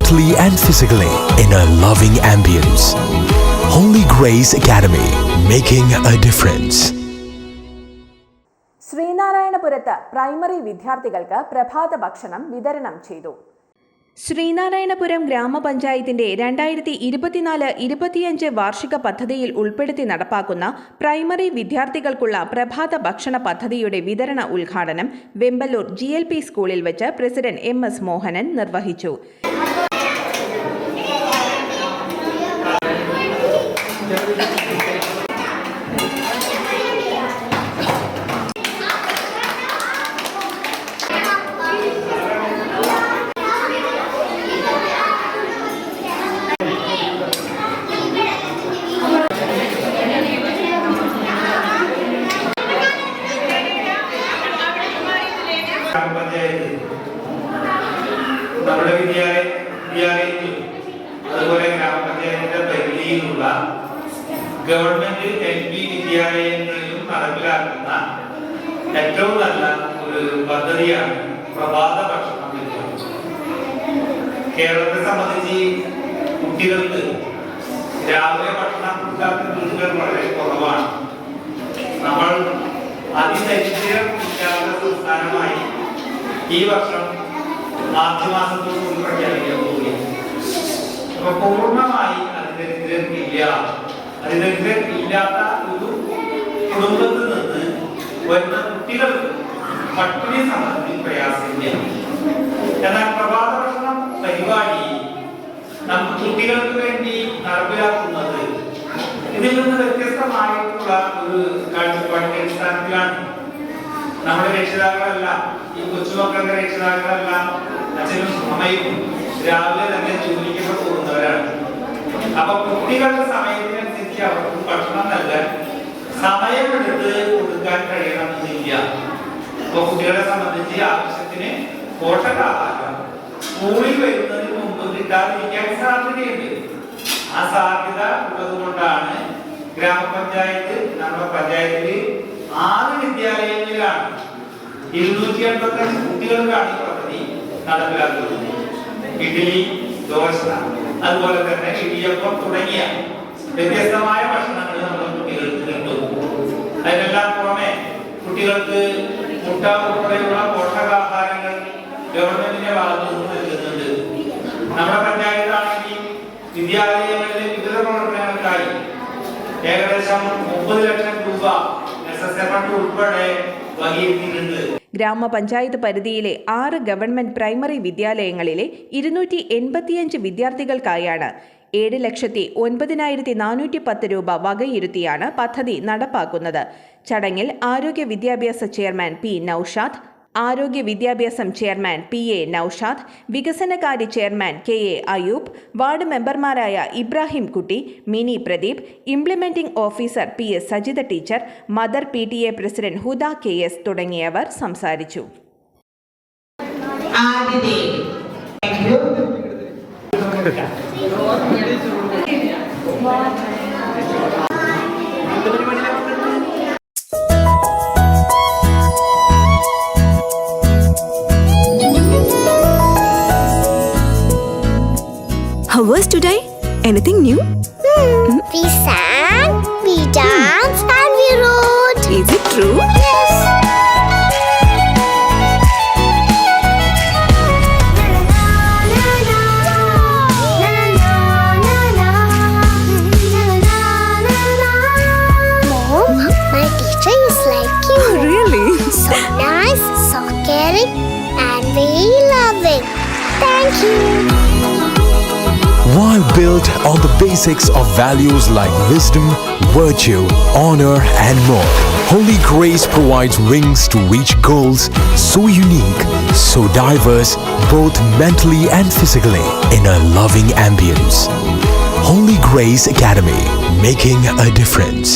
mentally and physically in a loving ambience. Holy Grace Academy, making a difference. ശ്രീനാരായണപുരത്ത് primary വിദ്യാർത്ഥികൾക്ക് പ്രഭാത ഭക്ഷണം വിതരണം ചെയ്തു. ശ്രീനാരായണപുരം ഗ്രാമപഞ്ചായത്തിന്റെ 2024-25 വാർഷിക പദ്ധതിയിൽ ഉൾപ്പെടുത്തി നടപ്പാക്കുന്ന പ്രൈമറി വിദ്യാർത്ഥികൾക്കുള്ള പ്രഭാത ഭക്ഷണ പദ്ധതിയുടെ വിതരണ ഉദ്ഘാടനം വെമ്പലൂർ GLP സ്കൂളിൽ വെച്ച് പ്രസിഡന്റ് MS മോഹനൻ നിർവഹിച്ചു. നമ്മുടെ വിദ്യാലയത്തിൽ അതുപോലെ ഗ്രാമപഞ്ചായത്തിന്റെ പരിധിയിലുള്ള ഗവൺമെന്റ് LP വിദ്യാലയങ്ങളിലും നടപ്പിലാക്കുന്ന ഏറ്റവും നല്ല ഒരു പദ്ധതിയാണ് പ്രഭാത ഭക്ഷണം വിതരണം. കേരളത്തെ സംബന്ധിച്ച് കുട്ടികൾക്ക് രാവിലെ ഭക്ഷണം ഉണ്ടാക്കുന്ന വീടുകൾ വളരെ കുറവാണ്. നമ്മൾ അതിദരിദ്ര സംസ്ഥാനമായി ഈ വർഷം മാർച്ച് മാസത്തോടുകൂടി പ്രഖ്യാപിക്കാൻ പോവുകയാണ്. അപ്പൊ പൂർണ്ണമായി അതിദരിദ്രം ഇല്ലാത്ത ഒരു കുടുംബത്തിൽ നിന്ന് വരുന്ന കുട്ടികൾക്ക് പട്ടിണി സംബന്ധിച്ച് പ്രയാസമില്ല. എന്നാൽ പ്രഭാത ഭക്ഷണം പരിപാടി നമുക്ക് കുട്ടികൾക്ക് വേണ്ടി നടപ്പിലാക്കുന്നത് ഇതിൽ നിന്ന് വ്യത്യസ്തമായിട്ടുള്ള ഒരു കാഴ്ചപ്പാടിന്റെ അടിസ്ഥാനത്തിലാണ്. നമ്മുടെ രക്ഷിതാക്കളെല്ലാം, ഈ കൊച്ചുമക്കളുടെ രക്ഷിതാക്കളെല്ലാം അച്ഛനും അമ്മയും രാവിലെ തന്നെ ജോലിക്ക് പോകുന്നവരാണ്. അപ്പൊ കുട്ടികളുടെ സമയത്തിനനുസരിച്ച് അവർക്ക് ഭക്ഷണം നൽകാൻ സമയമെടുത്ത് കൊടുക്കാൻ കഴിയണമെന്നില്ല. അപ്പൊ കുട്ടികളെ സംബന്ധിച്ച് ആവശ്യത്തിന് പോഷകാഹാരം സ്കൂളിൽ വരുന്നതിന് മുമ്പ് കിട്ടാതിരിക്കാൻ സാധ്യതയുണ്ട്. ആ സാധ്യത ഉള്ളത് കൊണ്ടാണ് ഗ്രാമപഞ്ചായത്ത് നമ്മുടെ പഞ്ചായത്തിൽ 6 വിദ്യാലയങ്ങളിലാണ് 285 കുട്ടികൾക്കാണ് ഈ പദ്ധതി നടപ്പിലാക്കുന്നത്. ഇഡ്ഡലി, ദോശ, അതുപോലെ തന്നെ ഇടിയപ്പം തുടങ്ങിയ വ്യത്യസ്തമായ ഭക്ഷണങ്ങൾ നമ്മുടെ കുട്ടികൾക്ക് കിട്ടും. അതിനെല്ലാം പുറമെ കുട്ടികൾക്ക് മുട്ട ഉൾപ്പെടെയുള്ള പോഷകാഹാരങ്ങൾ ഗവൺമെന്റിന്റെ ഭാഗത്തു നിന്ന് നൽകുന്നുണ്ട്. നമ്മുടെ പഞ്ചായത്താണെങ്കിൽ വിദ്യാലയങ്ങളിലെ വിവിധ പ്രവർത്തനങ്ങൾക്കായി ഏകദേശം 30 ലക്ഷം രൂപ ഉൾപ്പെടെ വകയിരുത്തിയിട്ടുണ്ട്. ഗ്രാമപഞ്ചായത്ത് പരിധിയിലെ 6 ഗവൺമെന്റ് പ്രൈമറി വിദ്യാലയങ്ങളിലെ 285 വിദ്യാർത്ഥികൾക്കായാണ് 7,09,410 രൂപ വകയിരുത്തിയാണ് പദ്ധതി നടപ്പാക്കുന്നത്. ചടങ്ങിൽ ആരോഗ്യ വിദ്യാഭ്യാസ ചെയർമാൻ P. നൌഷാദ്, ആരോഗ്യ വിദ്യാഭ്യാസം ചെയർമാൻ PA നൌഷാദ്, വികസനകാര്യ ചെയർമാൻ KA അയൂബ്, വാർഡ് മെമ്പർമാരായ Ibrahim Kutty, Mini Pradeep, implementing officer PS Sajitha teacher, mother PTA president Huda KS തുടങ്ങിയവർ സംസാരിച്ചു. How was today? Anything new? We sang, we danced, and we wrote. Is it true? Yes. Mom, my teacher is like you. Oh, really? So nice, so caring, and very loving. Thank you. While built on the basics of values like wisdom, virtue, honor, and more, Holy Grace provides wings to reach goals so unique, so diverse, both mentally and physically, in a loving ambience. Holy Grace Academy, making a difference.